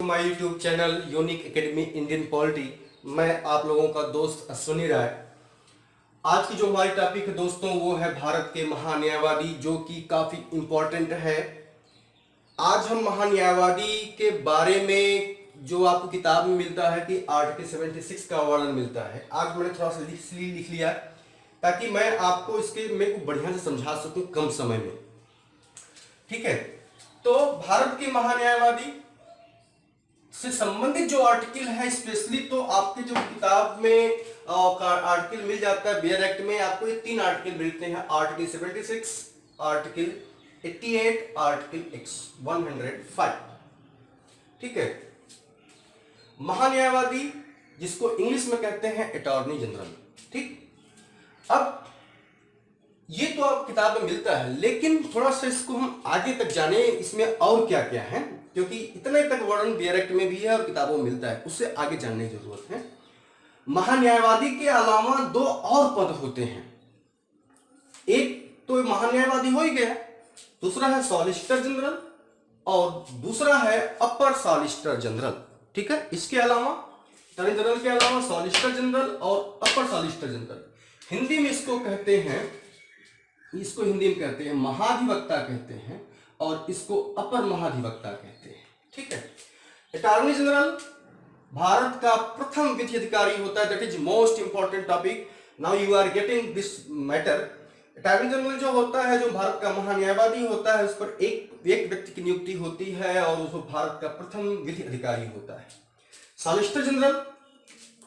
My YouTube channel unique academy Indian polity. मैं आप लोगों का दोस्त अश्विनी राय। आज की जो हमारी टॉपिक है दोस्तों वो है भारत के महान्यायवादी, जो कि काफ़ी इम्पोर्टेंट है। आज हम महान्यायवादी के बारे में जो आपको किताब में मिलता है कि आर्टिकल 76 का वर्णन मिलता है, आज मैंने थोड़ा सा लिख लिया ताकि मैं आपको इसके मेरे को बढ़िया से समझा सकूं कम समय में। ठीक है, तो भारत के महान्यायवादी से संबंधित जो आर्टिकल है, स्पेशली तो आपके जो किताब में आर्टिकल मिल जाता है बेयर एक्ट में, आपको ये 3 आर्टिकल मिलते हैं। Article 76, article 88, article 105। ठीक है, महान्यायवादी जिसको इंग्लिश में कहते हैं अटॉर्नी जनरल। ठीक, अब ये तो आप किताब में मिलता है, लेकिन थोड़ा सा इसको हम आगे तक जाने इसमें और क्या क्या है, क्योंकि इतने तक वर्णन बेयर एक्ट में भी है और किताबों में मिलता है, उससे आगे जानने की जरूरत है। महान्यायवादी के अलावा 2 और पद होते हैं। एक तो महान्यायवादी हो ही गया, दूसरा है सॉलिसिटर जनरल और दूसरा है अपर सॉलिसिटर जनरल। ठीक है, इसके अलावा अटॉर्नी जनरल के अलावा सॉलिसिटर जनरल और अपर सॉलिसिटर जनरल। हिंदी में इसको कहते हैं, इसको हिंदी में कहते हैं महाधिवक्ता कहते हैं और इसको अपर महाधिवक्ता कहते हैं। ठीक है, अटॉर्नी जनरल भारत का प्रथम विधि अधिकारी होता है। That is most important topic, now you are getting this matter. Attorney general जो होता है, जो भारत का महान्यायवादी होता है, उस पर एक व्यक्ति की नियुक्ति होती है और उसको भारत का प्रथम विधि अधिकारी होता है। सॉलिसिटर जनरल,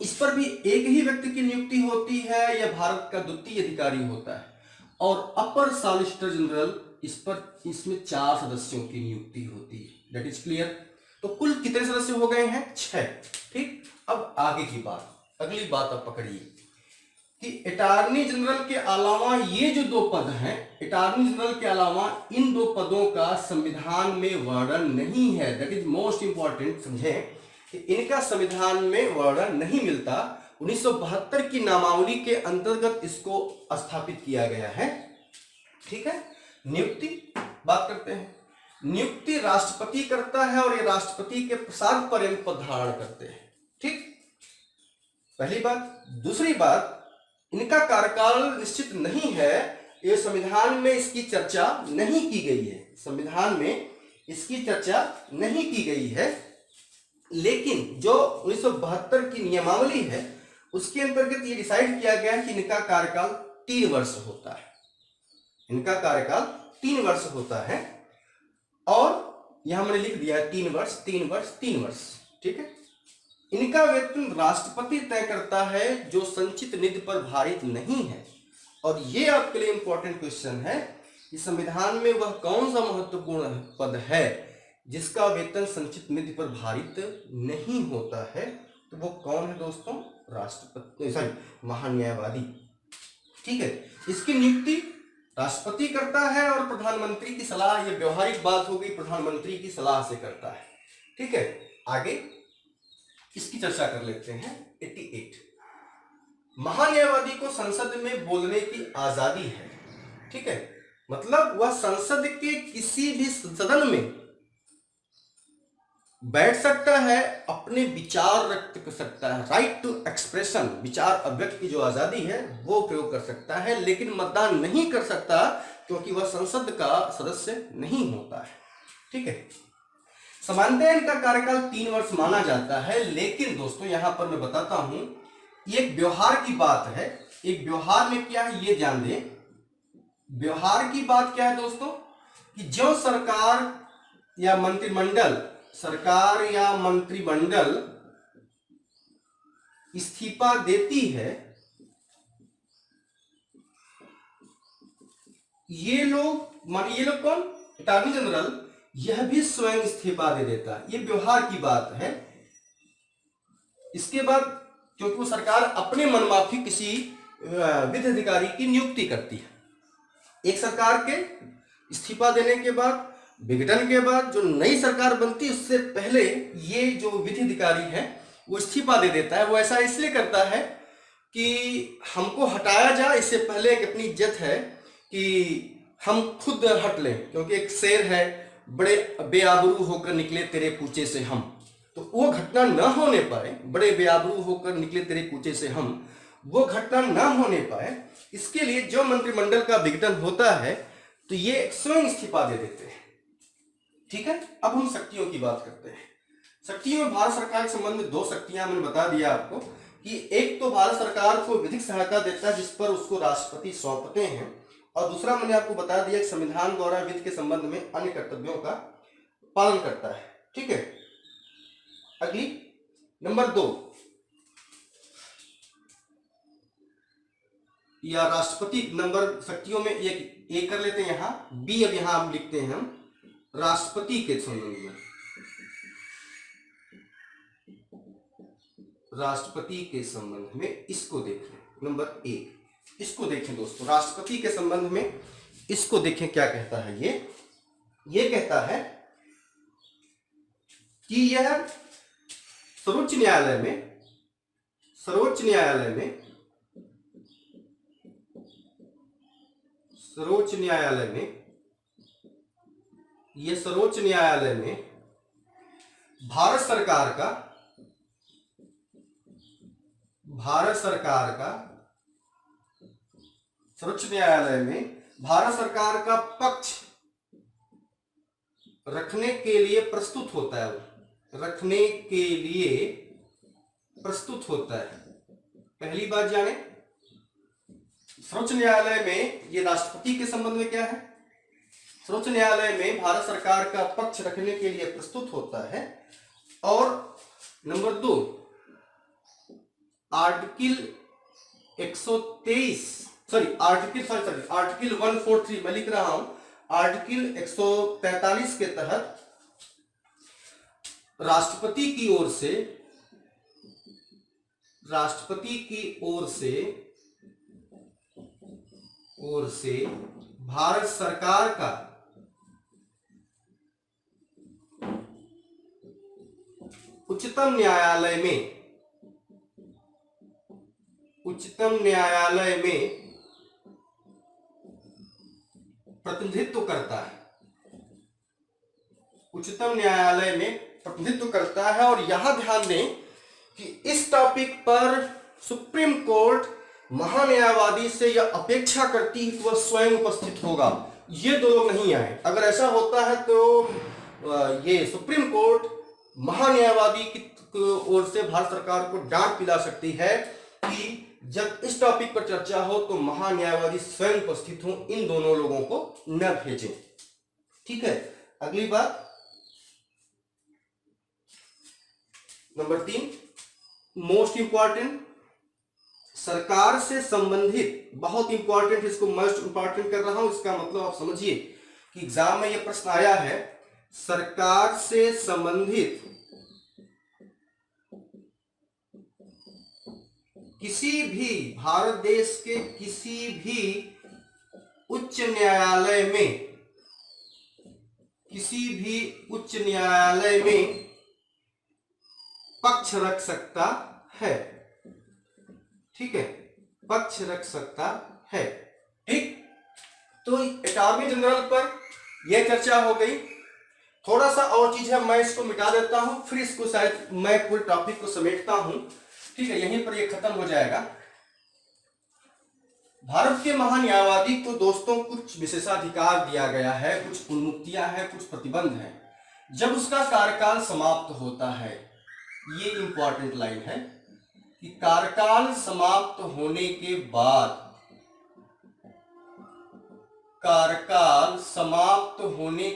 इस पर भी एक ही व्यक्ति की नियुक्ति होती है, यह भारत का द्वितीय अधिकारी होता है। और अपर सॉलिसिटर जनरल, इसमें 4 सदस्यों की नियुक्ति होती है। That is clear. तो कुल कितने सदस्य हो गए हैं? 6। ठीक, अब आगे की बात, अगली बात आप पकड़िए कि अटॉर्नी जनरल के अलावा ये जो 2 पद हैं, अटॉर्नी जनरल के अलावा इन 2 पदों का संविधान में वर्णन नहीं है। दैट इज मोस्ट इंपॉर्टेंट, समझें कि इनका संविधान में वर्णन नहीं मिलता। 1972 की नामावली के अंतर्गत इसको स्थापित किया गया है। ठीक है, नियुक्ति बात करते हैं। नियुक्ति राष्ट्रपति करता है और ये राष्ट्रपति के प्रसाद पर इन पद धारण करते हैं। ठीक, पहली बात। दूसरी बात, इनका कार्यकाल निश्चित नहीं है, ये संविधान में इसकी चर्चा नहीं की गई है। संविधान में इसकी चर्चा नहीं की गई है, लेकिन जो 1972 की नियमावली है उसके अंतर्गत ये डिसाइड किया गया है कि इनका कार्यकाल 3 वर्ष होता है। इनका कार्यकाल 3 वर्ष होता है और यहां मैंने लिख दिया है 3 वर्ष, 3 वर्ष, 3 वर्ष। ठीक है, इनका वेतन राष्ट्रपति तय करता है, जो संचित निधि पर भारित नहीं है। और ये आपके लिए इंपॉर्टेंट क्वेश्चन है कि संविधान में वह कौन सा महत्वपूर्ण पद है जिसका वेतन संचित निधि पर भारित नहीं होता है? तो वो कौन है दोस्तों? राष्ट्रपति, महान्यायवादी। ठीक है, इसकी नियुक्ति राष्ट्रपति करता है और प्रधानमंत्री की सलाह, ये व्यवहारिक बात हो गई, प्रधानमंत्री की सलाह से करता है। ठीक है, आगे इसकी चर्चा कर लेते हैं। 88, महान्यायवादी को संसद में बोलने की आजादी है। ठीक है, मतलब वह संसद के किसी भी सदन में बैठ सकता है, अपने विचार व्यक्त कर सकता है। राइट टू एक्सप्रेशन, विचार अभिव्यक्ति की जो आजादी है वो प्रयोग कर सकता है, लेकिन मतदान नहीं कर सकता क्योंकि वह संसद का सदस्य नहीं होता है। ठीक है, सामान्यतः इनका कार्यकाल 3 वर्ष माना जाता है, लेकिन दोस्तों यहां पर मैं बताता हूं, ये एक व्यवहार की बात है। एक व्यवहार में क्या है ये ध्यान दें। व्यवहार की बात क्या है दोस्तों कि जो सरकार या मंत्रिमंडल इस्तीफा देती है, ये लोग कौन? अटॉर्नी जनरल, यह भी स्वयं इस्तीफा दे देता है। ये व्यवहार की बात है। इसके बाद क्योंकि वो सरकार अपने मनमाफी किसी विधि अधिकारी की नियुक्ति करती है, एक सरकार के इस्तीफा देने के बाद, विघटन के बाद जो नई सरकार बनती है उससे पहले ये जो विधि अधिकारी है वो इस्तीफा दे देता है। वो ऐसा इसलिए करता है कि हमको हटाया जाए, इससे पहले एक अपनी इज्जत है कि हम खुद हट लें, क्योंकि एक शेर है, बड़े बेआबरू होकर निकले तेरे कूचे से हम। तो वो घटना न होने पाए, बड़े बेआबरू होकर निकले तेरे कूचे से हम, वो घटना न होने पाए, इसके लिए जो मंत्रिमंडल का विघटन होता है तो ये स्वयं इस्तीफा दे देते हैं। ठीक है, अब हम शक्तियों की बात करते हैं। शक्तियों में भारत सरकार के संबंध में दो शक्तियां मैंने बता दिया आपको कि एक तो भारत सरकार को विधिक सहायता देता है जिस पर उसको राष्ट्रपति सौंपते हैं, और दूसरा मैंने आपको बता दिया कि संविधान द्वारा विधि के संबंध में अन्य कर्तव्यों का पालन करता है। ठीक है, अगली नंबर 2 या राष्ट्रपति नंबर शक्तियों में एक कर लेते हैं, यहां बी, अब यहां हम लिखते हैं हम राष्ट्रपति के संबंध में, राष्ट्रपति के संबंध में इसको देखें। नंबर 1 इसको देखें दोस्तों, राष्ट्रपति के संबंध में इसको देखें क्या कहता है। ये कहता है कि यह सर्वोच्च न्यायालय में सर्वोच्च न्यायालय में भारत सरकार का पक्ष रखने के लिए प्रस्तुत होता है। पहली बात जाने, सर्वोच्च न्यायालय में ये राष्ट्रपति के संबंध में क्या है, सर्वोच्च न्यायालय में भारत सरकार का पक्ष रखने के लिए प्रस्तुत होता है। और नंबर 2 आर्टिकल 143 मैं लिख रहा हूं, आर्टिकल 143 के तहत राष्ट्रपति की ओर से भारत सरकार का उच्चतम न्यायालय में प्रतिनिधित्व करता है। और यहां ध्यान दें कि इस टॉपिक पर सुप्रीम कोर्ट महान्यायवादी से यह अपेक्षा करती है कि वह स्वयं उपस्थित होगा, ये दो लोग नहीं आए। अगर ऐसा होता है तो ये सुप्रीम कोर्ट महान्यायवादी की ओर से भारत सरकार को डांट पिला सकती है कि जब इस टॉपिक पर चर्चा हो तो महान्यायवादी स्वयं उपस्थित हो, इन दोनों लोगों को न भेजें। ठीक है, अगली बात नंबर 3 मोस्ट इंपॉर्टेंट, सरकार से संबंधित, बहुत इंपॉर्टेंट, इसको मोस्ट इंपॉर्टेंट कर रहा हूं, इसका मतलब आप समझिए कि एग्जाम में यह प्रश्न आया है, सरकार से संबंधित किसी भी भारत देश के किसी भी उच्च न्यायालय में पक्ष रख सकता है। ठीक है, पक्ष रख सकता है। ठीक, तो अटॉर्नी जनरल पर यह चर्चा हो गई। थोड़ा सा और चीज है, मैं इसको मिटा देता हूं, फिर इसको शायद मैं पूरे टॉपिक को समेटता हूं। ठीक है, यहीं पर ये खत्म हो जाएगा। भारत के महान्यायवादी को दोस्तों कुछ विशेषाधिकार दिया गया है, कुछ उन्मुक्तियां हैं, कुछ प्रतिबंध हैं। जब उसका कार्यकाल समाप्त होता है, ये इंपॉर्टेंट लाइन है कि कार्यकाल समाप्त होने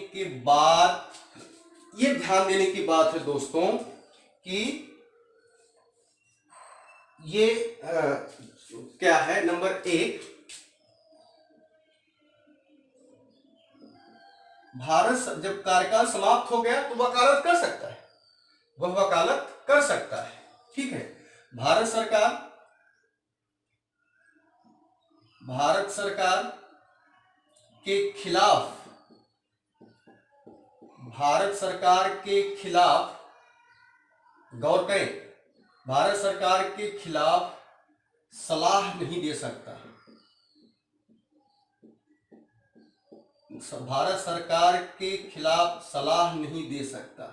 के बाद ये ध्यान देने की बात है दोस्तों कि ये क्या है, नंबर 1 भारत जब कार्यकाल समाप्त हो गया तो वकालत कर सकता है, वह वकालत कर सकता है। ठीक है, भारत सरकार के खिलाफ गौर करें, भारत सरकार के खिलाफ सलाह नहीं दे सकता, भारत सरकार के खिलाफ सलाह नहीं दे सकता।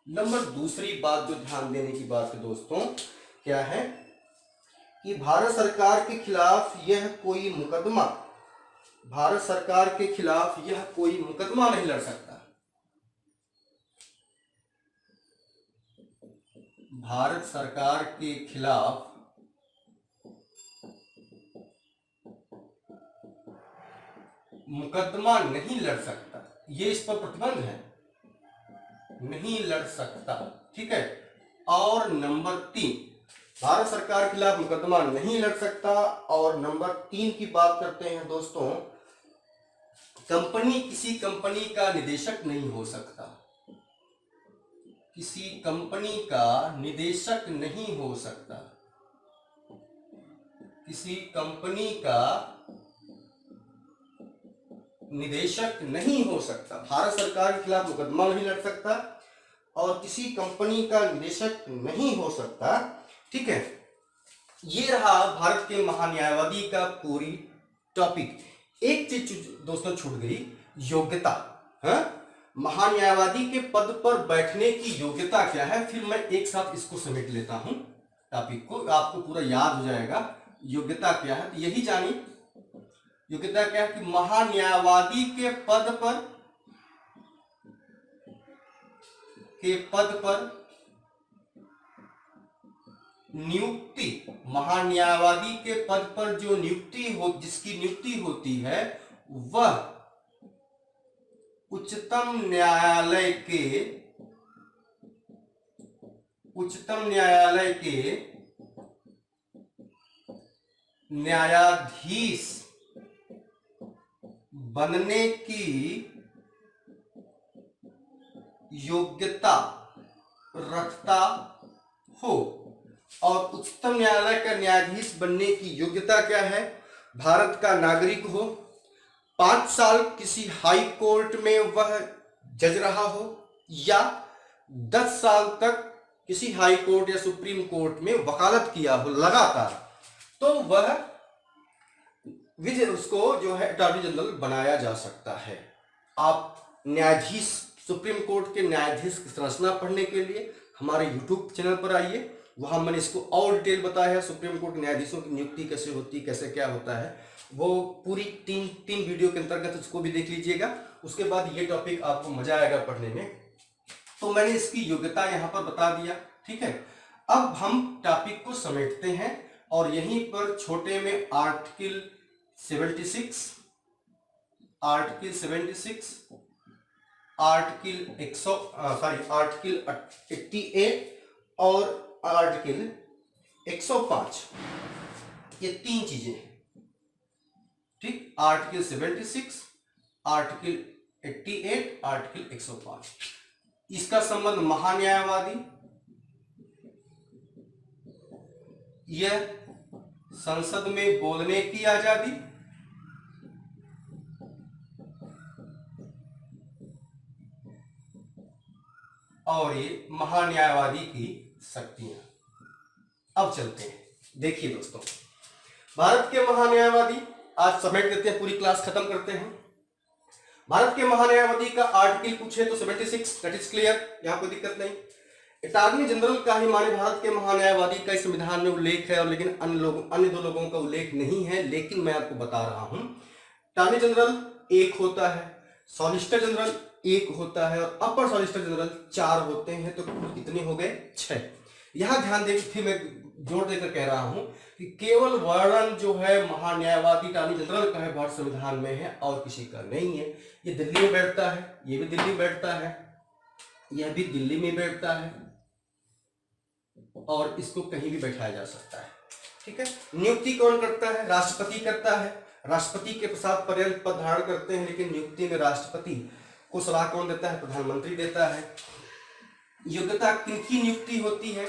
नंबर दूसरी बात जो ध्यान देने की बात है दोस्तों, क्या है कि भारत सरकार के खिलाफ यह कोई मुकदमा, भारत सरकार के खिलाफ यह कोई मुकदमा नहीं लड़ सकता। भारत सरकार के खिलाफ मुकदमा नहीं लड़ सकता, ये इस पर प्रतिबंध है, नहीं लड़ सकता, ठीक है। और नंबर 3, भारत सरकार के खिलाफ मुकदमा नहीं लड़ सकता। और नंबर 3 की बात करते हैं दोस्तों, कंपनी किसी कंपनी का निदेशक नहीं हो सकता, किसी कंपनी का निदेशक नहीं हो सकता, किसी कंपनी का निदेशक नहीं हो सकता। भारत सरकार के खिलाफ मुकदमा नहीं लड़ सकता और किसी कंपनी का निदेशक नहीं हो सकता, ठीक है। ये रहा भारत के महान्यायवादी का पूरी टॉपिक। एक चीज दोस्तों छूट गई, योग्यता। हाँ, महान्यायवादी के पद पर बैठने की योग्यता क्या है, फिर मैं एक साथ इसको समेट लेता हूं टॉपिक को, आपको पूरा याद हो जाएगा योग्यता क्या है। तो यही जानिए योग्यता क्या है कि महान्यायवादी के पद पर नियुक्ति, महान्यायवादी के पद पर जो नियुक्ति हो, जिसकी नियुक्ति होती है वह उच्चतम न्यायालय के न्यायाधीश बनने की योग्यता रखता हो। और उच्चतम न्यायालय का न्यायाधीश बनने की योग्यता क्या है, भारत का नागरिक हो, 5 साल किसी हाई कोर्ट में वह जज रहा हो या 10 साल तक किसी हाई कोर्ट या सुप्रीम कोर्ट में वकालत किया हो लगातार, तो वह उसको जो है अटॉर्नी जनरल बनाया जा सकता है। आप न्यायाधीश, सुप्रीम कोर्ट के न्यायाधीश की संरचना पढ़ने के लिए हमारे यूट्यूब चैनल पर आइए, वहां मैंने इसको और डिटेल बताया है, सुप्रीम कोर्ट न्यायाधीशों की नियुक्ति कैसे होती है, कैसे क्या होता है, वो पूरी तीन वीडियो के अंतर्गत उसको भी देख लीजिएगा। उसके बाद ये टॉपिक आपको मजा आएगा पढ़ने में। तो मैंने इसकी योग्यता यहां पर बता दिया, ठीक है। अब हम टॉपिक को समेटते हैं और यहीं पर छोटे में आर्टिकल 76, आर्टिकल 88 और आर्टिकल 105, ये 3 चीजें हैं, ठीक। Article 76, article 88, article 105। इसका संबंध महान्यायवादी, यह संसद में बोलने की आजादी, और ये महान्यायवादी की शक्तियां। अब चलते हैं, देखिए दोस्तों, भारत के महान्यायवादी, आज समेट देते हैं, पूरी क्लास खत्म करते हैं। भारत के महान्यायवादी का आर्टिकल पूछे तो 76, दैट इज क्लियर, यहां कोई दिक्कत नहीं। अटॉर्नी जनरल का ही माने भारत के महान्यायवादी का संविधान में उल्लेख है, और लेकिन अन्य 2 लोगों का उल्लेख नहीं है। लेकिन मैं आपको बता रहा हूं, अटॉर्नी जनरल एक होता है, सॉलिसिटर जनरल एक होता है और अपर सॉलिसिटर जनरल 4 होते हैं, तो कितने हो गए 6। यहां ध्यान देकर फिर मैं जोर देकर कह रहा हूं कि केवल वर्णन जो है महान्यायवादी अटॉर्नी जनरल का है, भारत संविधान में है और किसी का नहीं है। ये दिल्ली में बैठता है, ये भी दिल्ली में बैठता है, यह भी दिल्ली में बैठता है, और इसको कहीं भी बैठाया जा सकता है, ठीक है। नियुक्ति कौन करता है, राष्ट्रपति करता है। राष्ट्रपति के प्रसाद पर्यंत पद धारण करते हैं, लेकिन नियुक्ति में राष्ट्रपति को सलाह कौन देता है, प्रधानमंत्री देता है। योग्यता किनकी नियुक्ति होती है,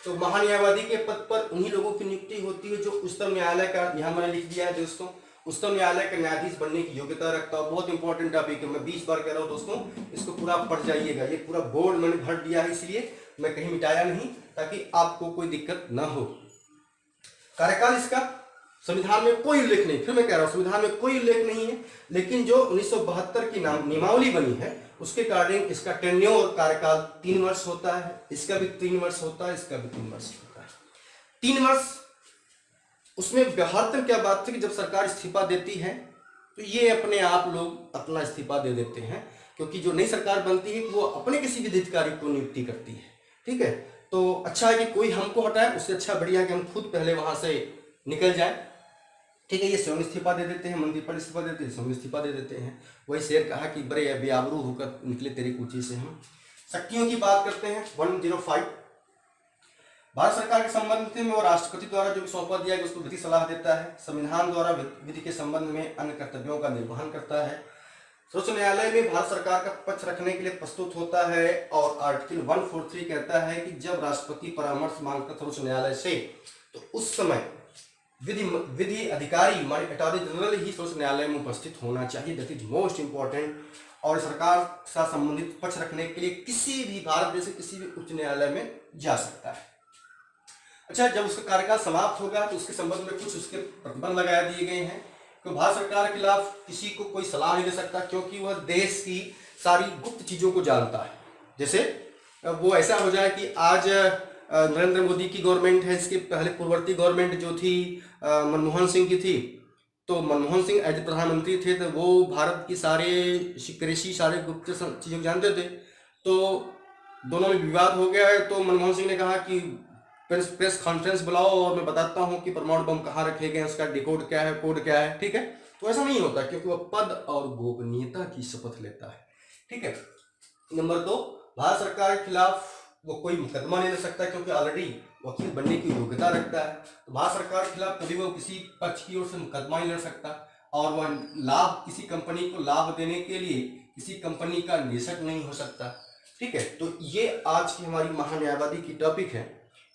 तो महान्यायवादी के पद पर उन्हीं लोगों की नियुक्ति होती है जो उच्चतम न्यायालय का, यहां मैंने लिख दिया है दोस्तों, उच्चतम न्यायालय का न्यायाधीश बनने की योग्यता रखता है। बहुत इंपॉर्टेंट टॉपिक है, मैं 20 बार कह रहा हूं दोस्तों, इसको पूरा पढ़ जाइएगा। ये पूरा बोर्ड मैंने भर दिया है, इसलिए मैं कहीं मिटाया नहीं, ताकि आपको कोई दिक्कत ना हो। कार्यकाल इसका संविधान में कोई उल्लेख नहीं, फिर मैं कह रहा हूं संविधान में कोई उल्लेख नहीं है, लेकिन जो 1972 की नियमावली बनी है उसके अकॉर्डिंग इसका टेन्योर कार्यकाल 3 वर्ष होता है, इसका भी 3 वर्ष होता है, इसका भी 3 वर्ष होता है। 3 वर्ष उसमें व्यवहार क्या बात थी कि जब सरकार इस्तीफा देती है तो ये अपने आप लोग अपना इस्तीफा दे देते हैं, क्योंकि जो नई सरकार बनती है वो अपने किसी भी अधिकारी को नियुक्ति करती है। ठीक है, तो अच्छा है कि कोई हमको हटाए, उससे अच्छा बढ़िया है कि हम खुद पहले वहां से निकल जाए। ठीक है, ये स्वयं इस्तीफा दे देते हैं, मंत्रिपद इस्तीफा देते हैं, स्वयं इस्तीफा दे देते हैं। वही शेर कहा कि बड़े बेआबरू होकर निकले तेरी कूची से हम। शक्तियों की बात करते हैं 105। भारत सरकार के संबंध में वो राष्ट्रपति द्वारा जो सौंपा दिया गया उसको विधि सलाह देता है, संविधान द्वारा विधि के संबंध में अन्य कर्तव्यों का निर्वहन करता है, सर्वोच्च न्यायालय में भारत सरकार का पक्ष रखने के लिए प्रस्तुत होता है। और आर्टिकल 143 कहता है कि जब राष्ट्रपति परामर्श मांगता सर्वोच्च न्यायालय से तो उस समय विधि अधिकारी माने अटॉर्नी जनरल ही सर्वोच्च न्यायालय में उपस्थित होना चाहिए। That is most important. और सरकार से संबंधित पक्ष रखने के लिए किसी भी भारत देश के किसी भी उच्च न्यायालय में जा सकता है। अच्छा, जब उसका कार्यकाल समाप्त होगा तो उसके संबंध में कुछ उसके प्रतिबंध लगा दिए गए हैं कि भारत सरकार के खिलाफ किसी को कोई सलाह नहीं दे सकता, क्योंकि वह देश की सारी गुप्त चीजों को जानता है। जैसे वो ऐसा हो जाए कि आज नरेंद्र मोदी की गवर्नमेंट है, इसके पहले पूर्ववर्ती गवर्नमेंट जो थी मनमोहन सिंह की थी, तो मनमोहन सिंह एज प्रधानमंत्री थे तो वो भारत की सारे सिक्रेसी सारे गुप्त चीज़ों को जानते थे। तो दोनों में विवाद हो गया है, तो मनमोहन सिंह ने कहा कि प्रेस कॉन्फ्रेंस बुलाओ और मैं बताता हूं कि परमाणु बम कहाँ रखे गए, उसका डिकोड क्या है, कोड क्या है। ठीक है, तो ऐसा नहीं होता क्योंकि वह पद और गोपनीयता की शपथ लेता है। ठीक है। नंबर 2, भारत सरकार के खिलाफ वो कोई मुकदमा नहीं ले सकता क्योंकि ऑलरेडी वकील बनने की योग्यता रखता है। तो भारत सरकार के खिलाफ कभी वो किसी पक्ष की ओर से मुकदमा नहीं लड़ सकता, और वह लाभ किसी कंपनी को लाभ देने के लिए किसी कंपनी का निषेध नहीं हो सकता। ठीक है, तो ये आज की हमारी महान्यायवादी की टॉपिक है।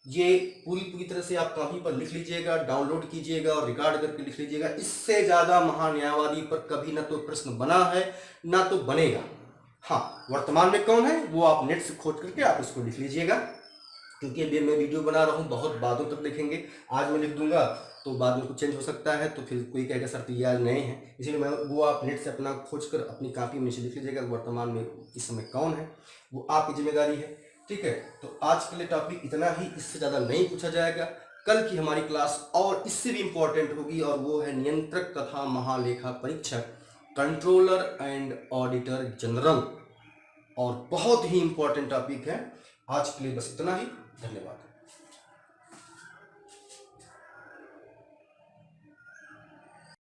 ये पूरी तरह से आप कॉपी पर लिख लीजिएगा, डाउनलोड कीजिएगा और रिकॉर्ड करके लिख लीजिएगा। इससे ज्यादा महान्यायवादी पर कभी ना तो प्रश्न बना है ना तो बनेगा। हाँ, वर्तमान में कौन है वो आप नेट से खोज करके आप इसको लिख लीजिएगा, क्योंकि अभी मैं वीडियो बना रहा हूँ, बहुत बातों तक लिखेंगे। आज मैं लिख दूंगा तो बाद में कुछ चेंज हो सकता है, तो फिर कोई कहेगा सर तो ये आज नए हैं, इसीलिए मैं वो आप नेट से अपना खोज कर अपनी कॉपी में से लिख लीजिएगा। वर्तमान में इस समय कौन है वो आपकी जिम्मेदारी है। ठीक है, तो आज के लिए टॉपिक इतना ही, इससे ज़्यादा नहीं पूछा जाएगा। कल की हमारी क्लास और इससे भी इम्पोर्टेंट होगी, और वो है नियंत्रक तथा महालेखा परीक्षक, कंट्रोलर एंड ऑडिटर जनरल, और बहुत ही इंपॉर्टेंट टॉपिक है। आज के लिए बस इतना ही, धन्यवाद।